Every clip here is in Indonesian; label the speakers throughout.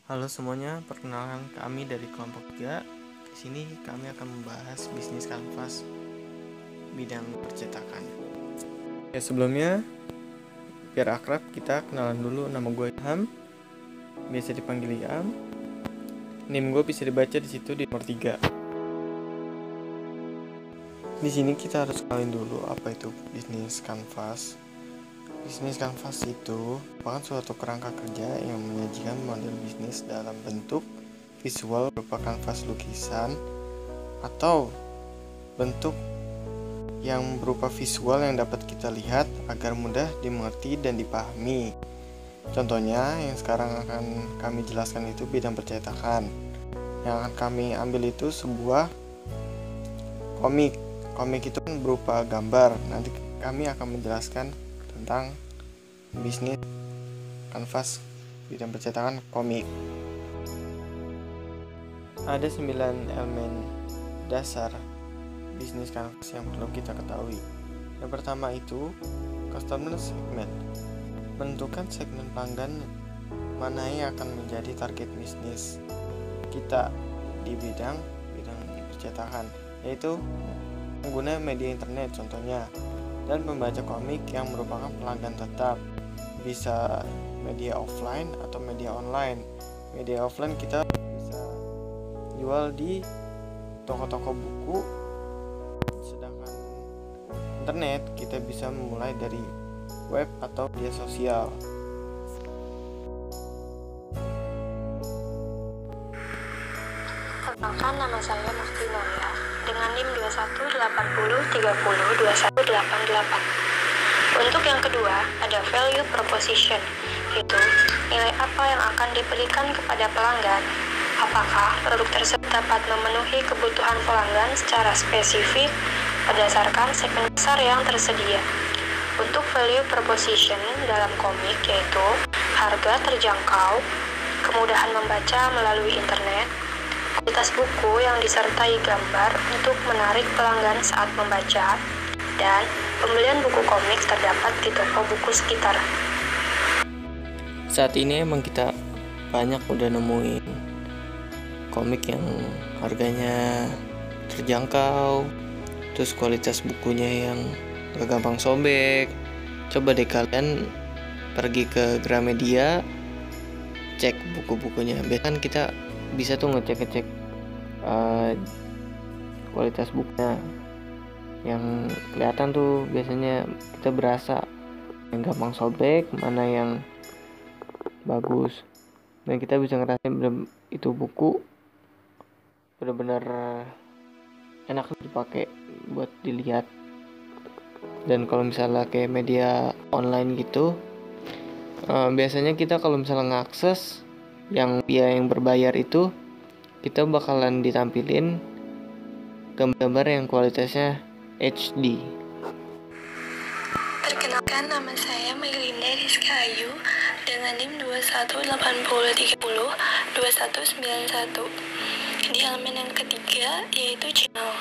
Speaker 1: Halo semuanya, perkenalkan kami dari kelompok 3. Di sini kami akan membahas bisnis kanvas bidang percetakan. Ya, sebelumnya biar akrab kita kenalan dulu. Nama gue Ilham, biasa dipanggil Ilham. NIM gue bisa dibaca di situ di nomor 3. Di sini kita harus kenalin dulu apa itu bisnis kanvas. Bisnis kanvas itu merupakan suatu kerangka kerja yang menyajikan model bisnis dalam bentuk visual berupa kanvas lukisan atau bentuk yang berupa visual yang dapat kita lihat agar mudah dimengerti dan dipahami. Contohnya yang sekarang akan kami jelaskan itu bidang percetakan. Yang akan kami ambil itu sebuah komik. Komik itu berupa gambar. Nanti kami akan menjelaskan tentang bisnis kanvas bidang percetakan komik. Ada 9 elemen dasar bisnis kanvas yang perlu kita ketahui. Yang pertama itu customer segment. Menentukan segmen pelanggan mana yang akan menjadi target bisnis kita di bidang percetakan, yaitu pengguna media internet contohnya, dan pembaca komik yang merupakan pelanggan tetap, bisa media offline atau media online. Media offline kita bisa jual di toko-toko buku, sedangkan internet kita bisa memulai dari web atau media sosial.
Speaker 2: Perkenalkan, nama saya Martina ya, dengan NIM 2180302188. Untuk yang kedua, ada value proposition, yaitu nilai apa yang akan diberikan kepada pelanggan. Apakah produk tersebut dapat memenuhi kebutuhan pelanggan secara spesifik berdasarkan segmen pasar yang tersedia. Untuk value proposition dalam komik yaitu harga terjangkau, kemudahan membaca melalui internet, kualitas buku yang disertai gambar untuk menarik pelanggan saat membaca, dan pembelian buku komik terdapat di toko buku sekitar.
Speaker 1: Saat ini emang kita banyak udah nemuin komik yang harganya terjangkau, terus kualitas bukunya yang gak gampang sobek. Coba deh kalian pergi ke Gramedia, cek buku-bukunya. Biasanya kita bisa tuh ngecek kualitas bukunya, yang kelihatan tuh biasanya kita berasa yang gampang sobek, mana yang bagus, dan kita bisa ngerasain itu buku benar-benar enak dipakai buat dilihat. Dan kalau misalnya kayak media online gitu, biasanya kita kalau misalnya ngakses yang berbayar itu, kita bakalan ditampilin gambar-gambar yang kualitasnya HD.
Speaker 2: Perkenalkan, nama saya Mailinda Rizka Ayu dengan NIM 2180302191. Di elemen yang ketiga yaitu channel.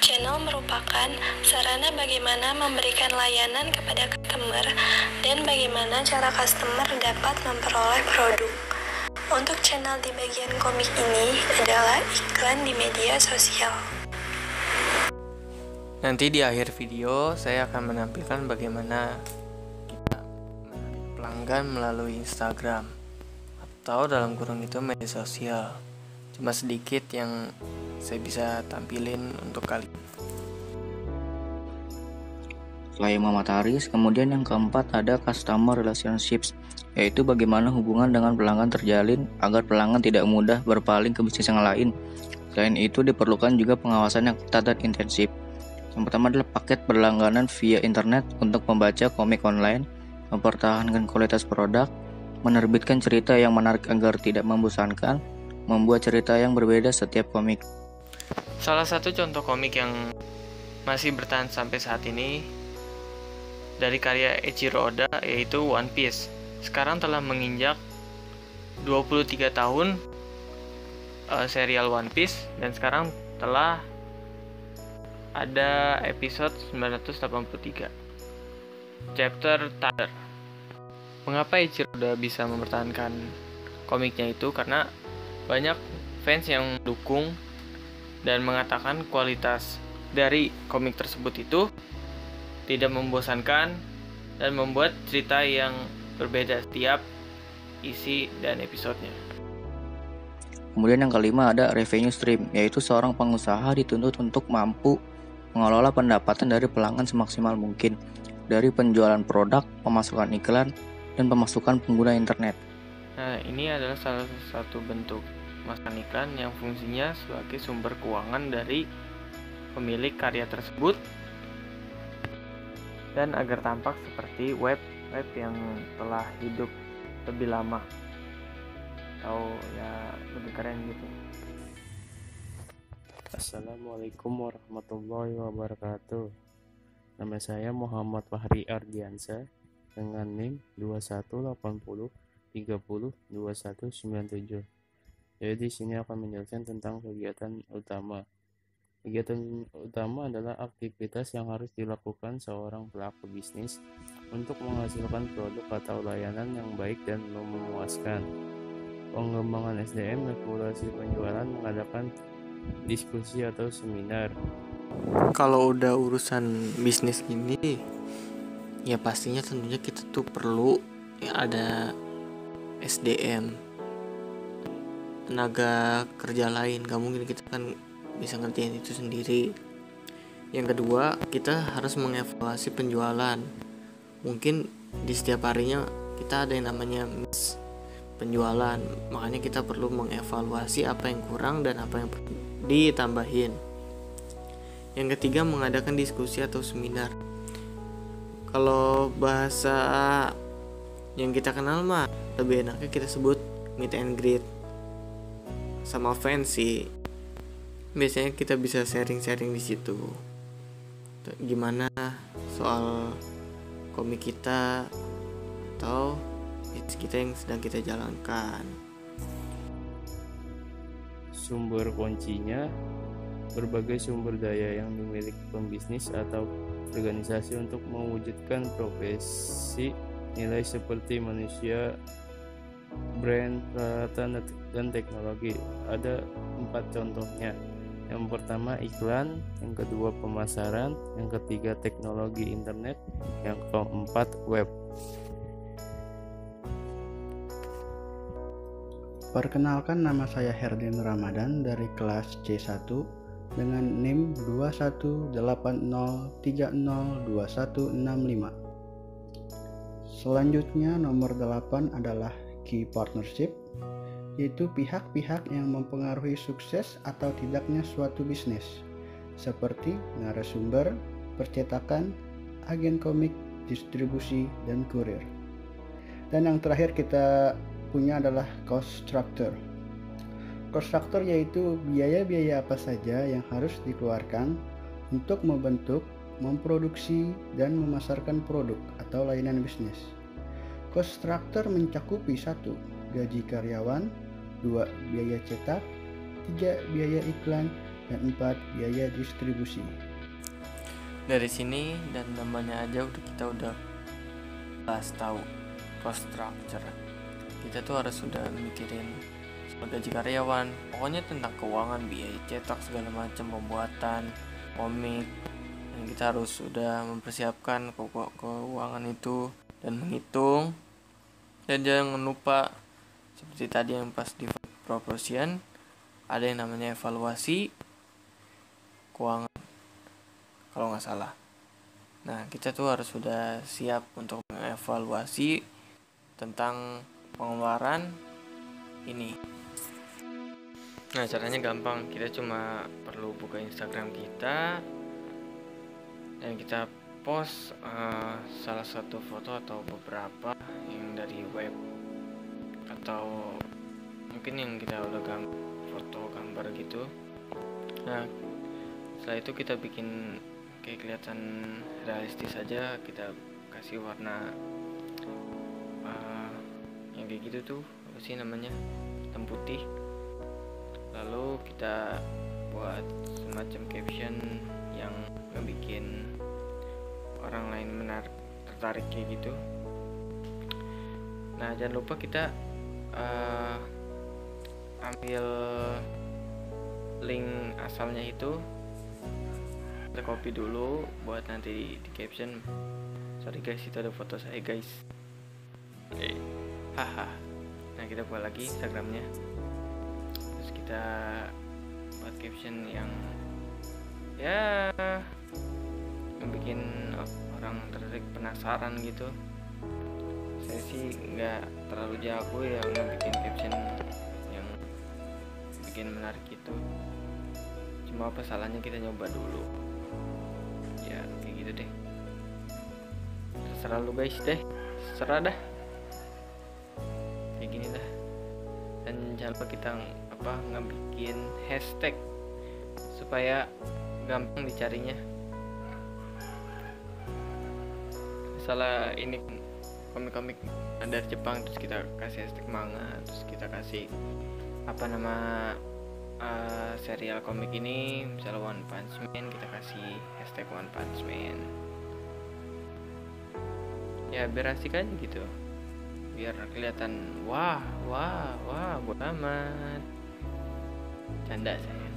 Speaker 2: Channel merupakan sarana bagaimana memberikan layanan kepada customer dan bagaimana cara customer dapat memperoleh produk. Untuk channel di bagian komik ini adalah iklan di media sosial.
Speaker 1: Nanti di akhir video saya akan menampilkan bagaimana kita menarik pelanggan melalui Instagram atau dalam kurung itu media sosial. Cuma sedikit yang saya bisa tampilin untuk kalian.
Speaker 3: Selain Mamataris, kemudian yang keempat ada customer relationships, yaitu bagaimana hubungan dengan pelanggan terjalin agar pelanggan tidak mudah berpaling ke bisnis yang lain. Selain itu diperlukan juga pengawasan yang ketat dan intensif. Yang pertama adalah paket berlangganan via internet untuk membaca komik online, mempertahankan kualitas produk, menerbitkan cerita yang menarik agar tidak membosankan, membuat cerita yang berbeda setiap komik.
Speaker 1: Salah satu contoh komik yang masih bertahan sampai saat ini dari karya Eiichiro Oda yaitu One Piece. Sekarang telah menginjak 23 tahun serial One Piece, dan sekarang telah ada episode 983 chapter Thunder. Mengapa Eiichiro Oda bisa mempertahankan komiknya itu, karena banyak fans yang mendukung dan mengatakan kualitas dari komik tersebut itu tidak membosankan dan membuat cerita yang berbeda setiap isi dan episodenya.
Speaker 3: Kemudian yang kelima ada revenue stream, yaitu seorang pengusaha dituntut untuk mampu mengelola pendapatan dari pelanggan semaksimal mungkin dari penjualan produk, pemasukan iklan, dan pemasukan pengguna internet.
Speaker 1: Nah, ini adalah salah satu bentuk pemasukan iklan yang fungsinya sebagai sumber keuangan dari pemilik karya tersebut dan agar tampak seperti web yang telah hidup lebih lama atau ya lebih keren gitu.
Speaker 4: Assalamualaikum warahmatullahi wabarakatuh. Nama saya Muhammad Fahri Ardiansa dengan NIM 2180302197. Jadi di sini akan menjelaskan tentang kegiatan utama. Kegiatan utama adalah aktivitas yang harus dilakukan seorang pelaku bisnis untuk menghasilkan produk atau layanan yang baik dan memuaskan. Pengembangan SDM, regulasi penjualan, mengadakan diskusi atau seminar.
Speaker 1: Kalau udah urusan bisnis gini, ya pastinya tentunya kita tuh perlu ya ada SDM, tenaga kerja lain. Gak mungkin kita kan bisa ngerjain itu sendiri. Yang kedua, kita harus mengevaluasi penjualan. Mungkin di setiap harinya kita ada yang namanya miss penjualan, makanya kita perlu mengevaluasi apa yang kurang dan apa yang perlu ditambahin. Yang ketiga, mengadakan diskusi atau seminar. Kalau bahasa yang kita kenal mah lebih enaknya kita sebut meet and greet sama fans sih. Biasanya kita bisa sharing-sharing di situ. Gimana soal komik kita atau bisnis kita yang sedang kita jalankan.
Speaker 4: Sumber kuncinya, berbagai sumber daya yang dimiliki pembisnis atau organisasi untuk mewujudkan profesi nilai seperti manusia, brand, peralatan, dan teknologi. Ada 4 contohnya. Yang pertama iklan, yang kedua pemasaran, yang ketiga teknologi internet, yang keempat web.
Speaker 5: Perkenalkan, nama saya Herdin Ramadan dari kelas C1 dengan NIM 2180302165. Selanjutnya nomor 8 adalah key partnership, yaitu pihak-pihak yang mempengaruhi sukses atau tidaknya suatu bisnis, seperti narasumber, percetakan, agen komik, distribusi, dan kurir. Dan yang terakhir kita punya adalah cost structure. Cost structure yaitu biaya-biaya apa saja yang harus dikeluarkan untuk membentuk, memproduksi, dan memasarkan produk atau layanan bisnis. Cost structure mencakupi 1. Gaji karyawan, 2. Biaya cetak, 3. Biaya iklan, dan 4. Biaya distribusi.
Speaker 1: Dari sini dan namanya aja kita udah bahas tahu cost structure. Kita tuh harus sudah mikirin soal gaji karyawan, pokoknya tentang keuangan, biaya cetak segala macam, pembuatan komik. Dan kita harus sudah mempersiapkan keuangan itu dan menghitung. Dan jangan lupa seperti tadi yang pas di proportion, ada yang namanya evaluasi keuangan kalau nggak salah. Nah, kita tuh harus sudah siap untuk mengevaluasi tentang pengeluaran ini. Nah, caranya gampang. Kita cuma perlu buka Instagram kita dan kita post salah satu foto atau beberapa yang dari web atau mungkin yang kita udah foto gambar gitu. Nah, setelah itu kita bikin kayak kelihatan realistis aja, kita kasih warna yang kayak gitu tuh apa sih namanya, hitam putih. Lalu kita buat semacam caption yang ngebikin orang lain tertarik kayak gitu. Nah, jangan lupa kita ambil link asalnya itu, kita copy dulu buat nanti di caption. Sorry guys, itu ada foto saya guys. Haha. Nah, kita buat lagi Instagramnya, terus kita buat caption yang ya bikin orang tertarik, penasaran gitu. Saya sih nggak terlalu jago ya bikin caption yang bikin menarik gitu. Cuma apa salahnya kita nyoba dulu ya, kayak gitu deh. Terserah lu guys deh, terserah dah, kayak gini dah. Dan jangan lupa kita ngebikin hashtag supaya gampang dicarinya. Misalnya ini komik-komik dari Jepang, terus kita kasih hashtag manga, terus kita kasih serial komik ini misalnya One Punch Man, kita kasih hashtag One Punch Man ya, biar asik aja gitu, biar kelihatan wah bodo amat, canda sayang.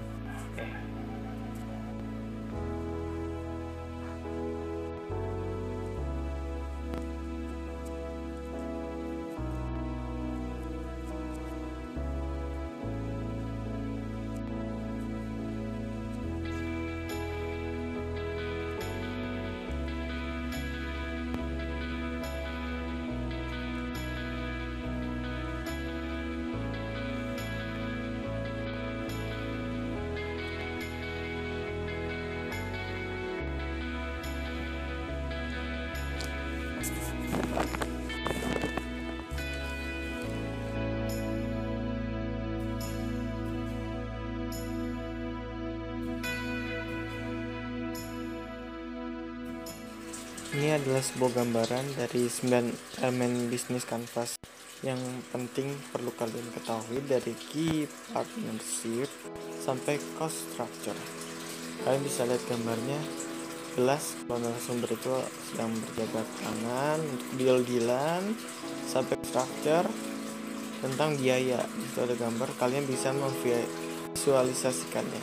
Speaker 1: Oke. Ini adalah sebuah gambaran dari 9 elemen bisnis kanvas yang penting perlu kalian ketahui, dari key partnership sampai cost structure. Kalian bisa lihat gambarnya jelas kalau narasumber itu sedang berjabat tangan untuk deal-dealan, sampai structure tentang biaya. Itu ada gambar, kalian bisa memvisualisasikannya.